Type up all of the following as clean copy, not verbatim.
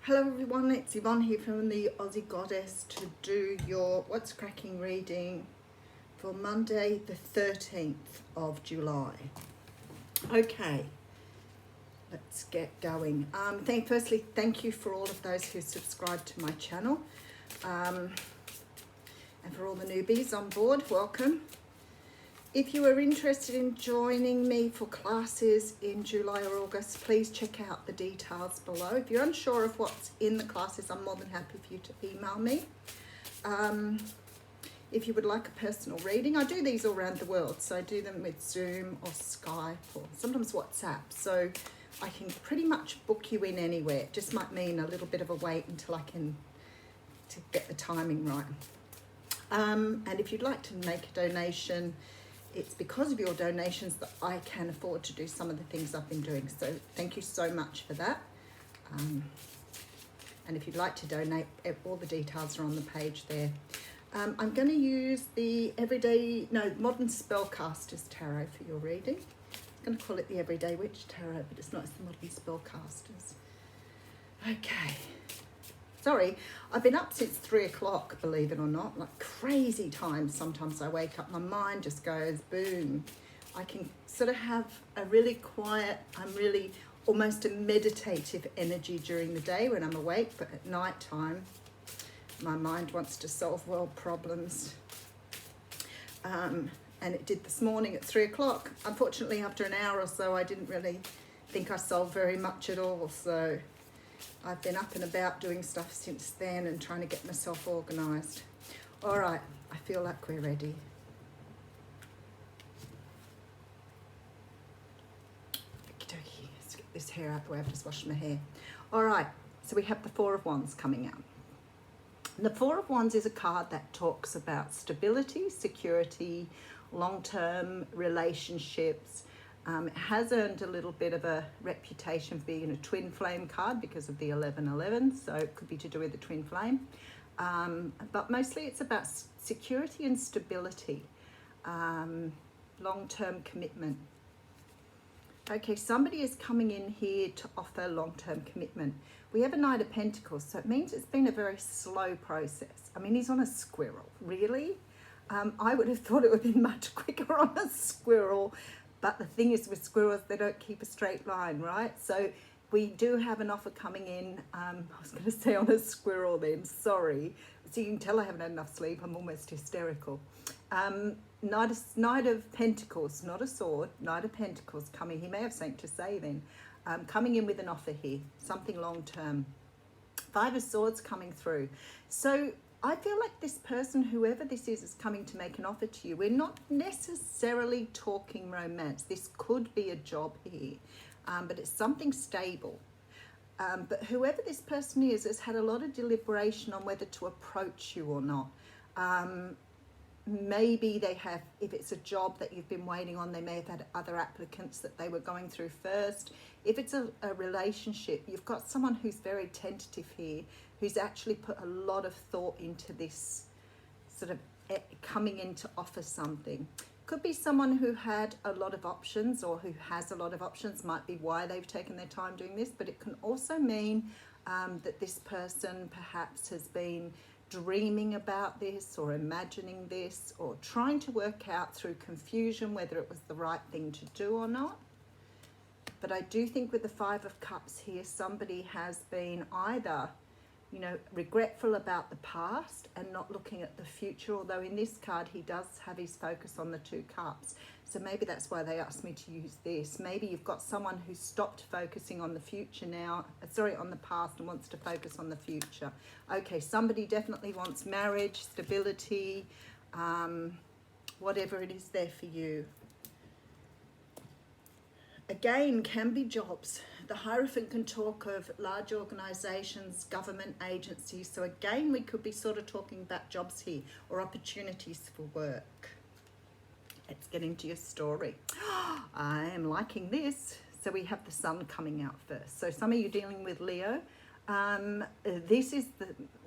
Hello everyone, it's Yvonne here from the Aussie Goddess to do your What's Cracking reading for Monday the 13th of July. Okay, let's get going. Firstly, thank you for all of those who subscribed to my channel, and for all the newbies on board, welcome. If you are interested in joining me for classes in July or August, please check out the details below. If you're unsure of what's in the classes, I'm more than happy for you to email me. If you would like a personal reading, I do these all around the world. So I do them with Zoom or Skype or sometimes WhatsApp. So I can pretty much book you in anywhere. It just might mean a little bit of a wait until I can to get the timing right. And if you'd like to make a donation, it's because of your donations that I can afford to do some of the things I've been doing. So thank you so much for that. And if you'd like to donate, all the details are on the page there. I'm going to use the Modern Spellcasters Tarot for your reading. I'm going to call it the Everyday Witch Tarot, but it's not, it's the Modern Spellcasters. Okay. Sorry, I've been up since 3 o'clock, believe it or not, like crazy times. Sometimes I wake up, my mind just goes boom. I can sort of have a really quiet, I'm really almost a meditative energy during the day when I'm awake, but at night time, my mind wants to solve world problems. And it did this morning at 3 o'clock. Unfortunately, after an hour or so, I didn't really think I solved very much at all, so I've been up and about doing stuff since then and trying to get myself organised. All right, I feel like we're ready. Okie dokie, let's get this hair out the way. I've just washed my hair. All right, so we have the Four of Wands coming out. And the Four of Wands is a card that talks about stability, security, long-term relationships. It has earned a little bit of a reputation for being a twin flame card because of the 1111, so it could be to do with the twin flame. But mostly it's about security and stability, long-term commitment. Okay, somebody is coming in here to offer long-term commitment. We have a Knight of Pentacles, so it means it's been a very slow process. I mean, he's on a squirrel, really? I would have thought it would have been much quicker on a squirrel. But the thing is with squirrels, they don't keep a straight line, right? So we do have an offer coming in. I was going to say on a squirrel then, sorry. So you can tell I haven't had enough sleep. I'm almost hysterical. Knight of Pentacles, not a sword, Knight of Pentacles coming. He may have something to say then. Coming in with an offer here, something long term. Five of Swords coming through. So I feel like this person, whoever this is coming to make an offer to you. We're not necessarily talking romance. This could be a job here, but it's something stable. But whoever this person is has had a lot of deliberation on whether to approach you or not. Maybe they have, if it's a job that you've been waiting on, they may have had other applicants that they were going through first. If it's a relationship, you've got someone who's very tentative here, who's actually put a lot of thought into this sort of coming in to offer something. Could be someone who had a lot of options or who has a lot of options, might be why they've taken their time doing this, but it can also mean that this person perhaps has been dreaming about this or imagining this or trying to work out through confusion whether it was the right thing to do or not. But I do think with the Five of Cups here, somebody has been either, you know, regretful about the past and not looking at the future, although in this card he does have his focus on the Two Cups. So maybe that's why they asked me to use this. Maybe you've got someone who stopped focusing on the future now, on the past, and wants to focus on the future. Okay, somebody definitely wants marriage, stability, whatever it is there for you. Again, can be jobs. The Hierophant can talk of large organisations, government agencies. So again, we could be sort of talking about jobs here or opportunities for work. Let's get into your story. I am liking this. So we have the Sun coming out first. So some of you dealing with Leo. This is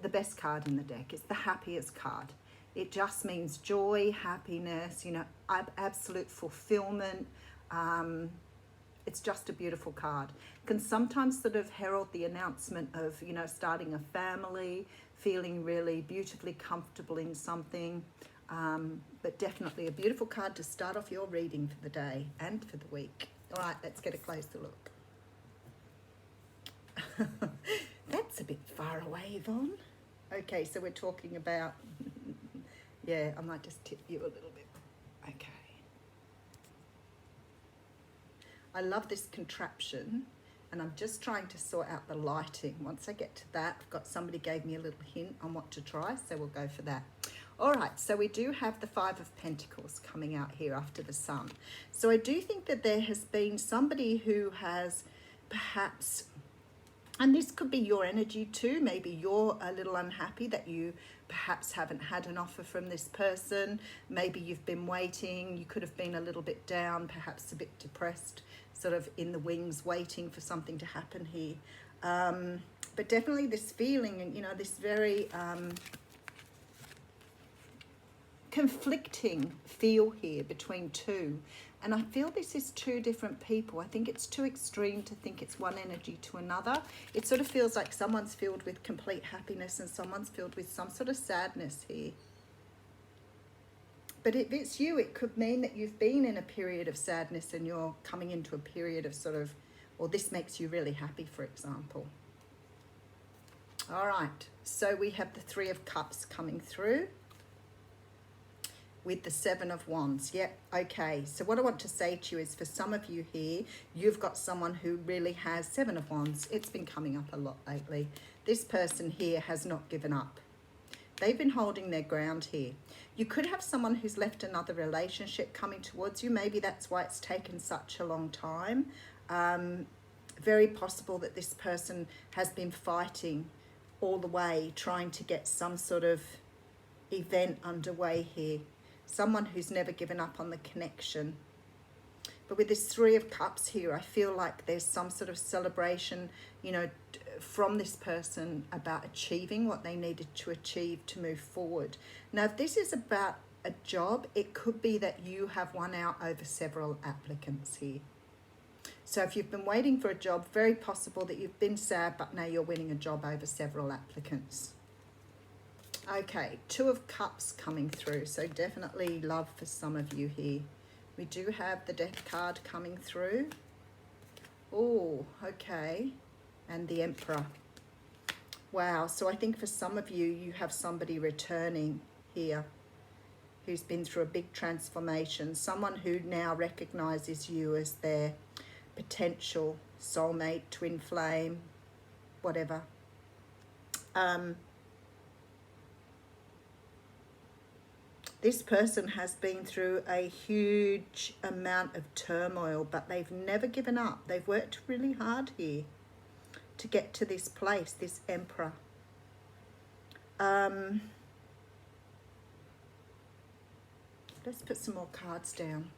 the best card in the deck. It's the happiest card. It just means joy, happiness, you know, absolute fulfillment. It's just a beautiful card. Can sometimes sort of herald the announcement of, you know, starting a family, feeling really beautifully comfortable in something. But definitely a beautiful card to start off your reading for the day and for the week. All right, let's get a closer look. That's a bit far away, Yvonne. Okay, so we're talking about, yeah, I might just tip you a little bit. Okay. I love this contraption, and I'm just trying to sort out the lighting. Once I get to that, I've got somebody gave me a little hint on what to try, so we'll go for that. All right, so we do have the Five of Pentacles coming out here after the Sun. So I do think that there has been somebody who has perhaps, and this could be your energy too, maybe you're a little unhappy that you perhaps haven't had an offer from this person. Maybe you've been waiting, you could have been a little bit down, perhaps a bit depressed, sort of in the wings, waiting for something to happen here. But definitely this feeling, and you know, this very conflicting feel here between two. And I feel this is two different people. I think it's too extreme to think it's one energy to another. It sort of feels like someone's filled with complete happiness and someone's filled with some sort of sadness here. But if it's you, it could mean that you've been in a period of sadness and you're coming into a period of sort of, or this makes you really happy, for example. All right, so we have the Three of Cups coming through with the Seven of Wands. Yeah, okay. So what I want to say to you is, for some of you here, you've got someone who really has Seven of Wands. It's been coming up a lot lately. This person here has not given up. They've been holding their ground here. You could have someone who's left another relationship coming towards you. Maybe that's why it's taken such a long time. Very possible that this person has been fighting all the way, trying to get some sort of event underway here. Someone who's never given up on the connection. But with this Three of Cups here, I feel like there's some sort of celebration, you know, from this person about achieving what they needed to achieve to move forward. Now, if this is about a job, it could be that you have won out over several applicants here. So if you've been waiting for a job, very possible that you've been sad, but now you're winning a job over several applicants. Okay, Two of Cups coming through, so definitely love for some of you here. We do have the Death card coming through. Oh, okay, and the Emperor. Wow, so I think for some of you, you have somebody returning here who's been through a big transformation, someone who now recognizes you as their potential soulmate, twin flame, whatever. This person has been through a huge amount of turmoil, but they've never given up. They've worked really hard here to get to this place, this Emperor. Let's put some more cards down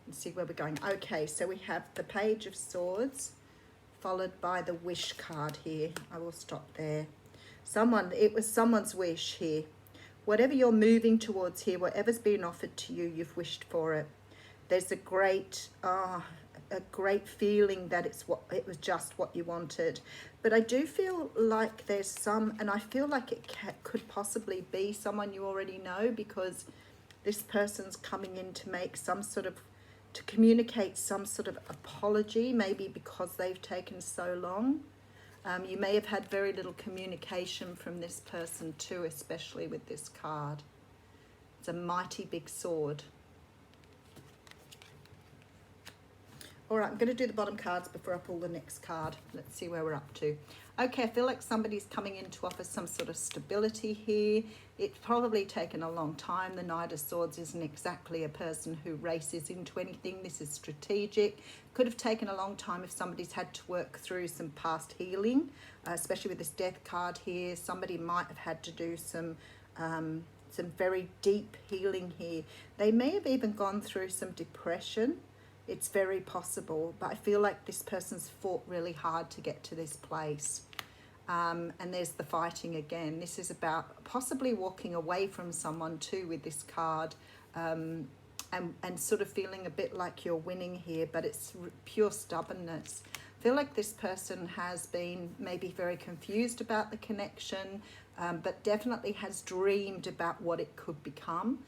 and see where we're going. Okay, so we have the Page of Swords, followed by the Wish card here. I will stop there. It was someone's wish here. Whatever you're moving towards here, whatever's been offered to you, you've wished for it. There's a great feeling that it was just what you wanted. But I do feel like there's some, and I feel like it could possibly be someone you already know, because this person's coming in to make to communicate some sort of apology, maybe because they've taken so long. You may have had very little communication from this person too, especially with this card. It's a mighty big sword. All right, I'm going to do the bottom cards before I pull the next card. Let's see where we're up to. Okay, I feel like somebody's coming in to offer some sort of stability here. It's probably taken a long time. The Knight of Swords isn't exactly a person who races into anything. This is strategic. Could have taken a long time if somebody's had to work through some past healing, especially with this Death card here. Somebody might have had to do some very deep healing here. They may have even gone through some depression. It's very possible, but I feel like this person's fought really hard to get to this place. And there's the fighting again. This is about possibly walking away from someone too with this card. and sort of feeling a bit like you're winning here, but it's pure stubbornness. I feel like this person has been maybe very confused about the connection, but definitely has dreamed about what it could become,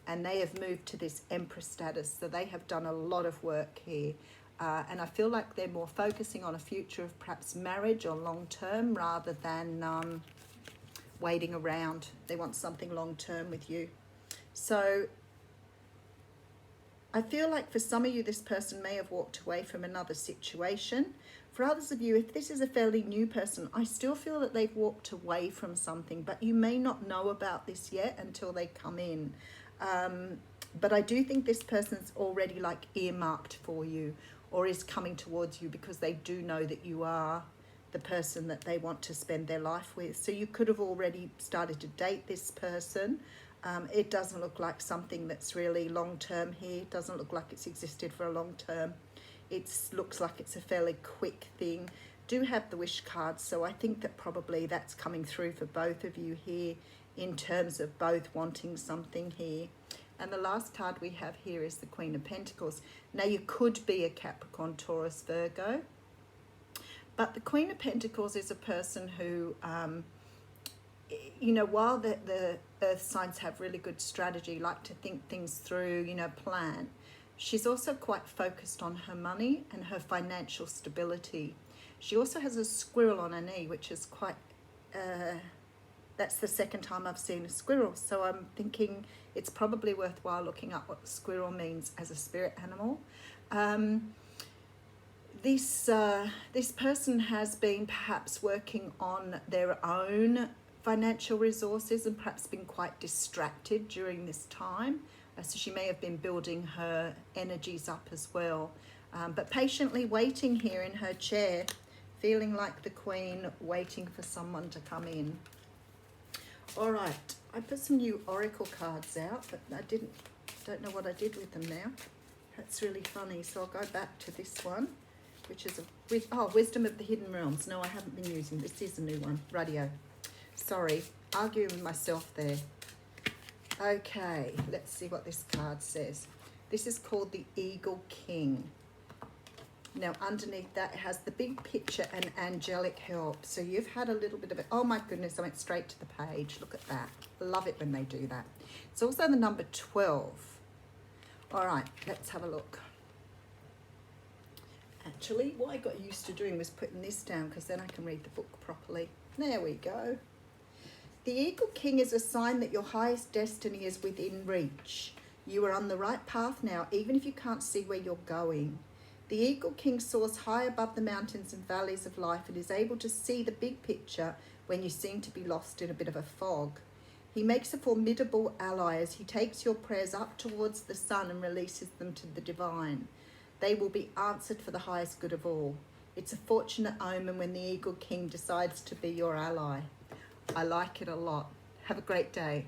and they have moved to this Empress status, so they have done a lot of work here. And I feel like they're more focusing on a future of perhaps marriage or long term rather than waiting around. They want something long term with you. So I feel like for some of you, this person may have walked away from another situation. For others of you, if this is a fairly new person, I still feel that they've walked away from something, but you may not know about this yet until they come in. But I do think this person's already like earmarked for you, or is coming towards you, because they do know that you are the person that they want to spend their life with. So you could have already started to date this person. It doesn't look like something that's really long-term here. It doesn't look like it's existed for a long term. It looks like it's a fairly quick thing. Do have the wish cards, so I think that probably that's coming through for both of you here in terms of both wanting something here. And the last card we have here is the Queen of Pentacles. Now, you could be a Capricorn, Taurus, Virgo, but the Queen of Pentacles is a person who, you know, while the earth signs have really good strategy, like to think things through, you know, plan, she's also quite focused on her money and her financial stability. She also has a squirrel on her knee, which is quite, that's the second time I've seen a squirrel. So I'm thinking it's probably worthwhile looking up what squirrel means as a spirit animal. This person has been perhaps working on their own financial resources and perhaps been quite distracted during this time. So she may have been building her energies up as well, but patiently waiting here in her chair, feeling like the Queen, waiting for someone to come in. All right, I put some new oracle cards out, but I don't know what I did with them now. That's really funny. So I'll go back to this one, which is Wisdom of the Hidden Realms. No, I haven't been using this. This is a new one. Radio. Sorry, arguing with myself there. Okay, let's see what this card says. This is called the Eagle King. Now, underneath that, it has the big picture and angelic help. So you've had a little bit of it. Oh my goodness, I went straight to the page. Look at that. Love it when they do that. It's also the number 12. All right, let's have a look. Actually, what I got used to doing was putting this down, because then I can read the book properly. There we go. The Eagle King is a sign that your highest destiny is within reach. You are on the right path now, even if you can't see where you're going. The Eagle King soars high above the mountains and valleys of life and is able to see the big picture when you seem to be lost in a bit of a fog. He makes a formidable ally as he takes your prayers up towards the sun and releases them to the divine. They will be answered for the highest good of all. It's a fortunate omen when the Eagle King decides to be your ally. I like it a lot. Have a great day.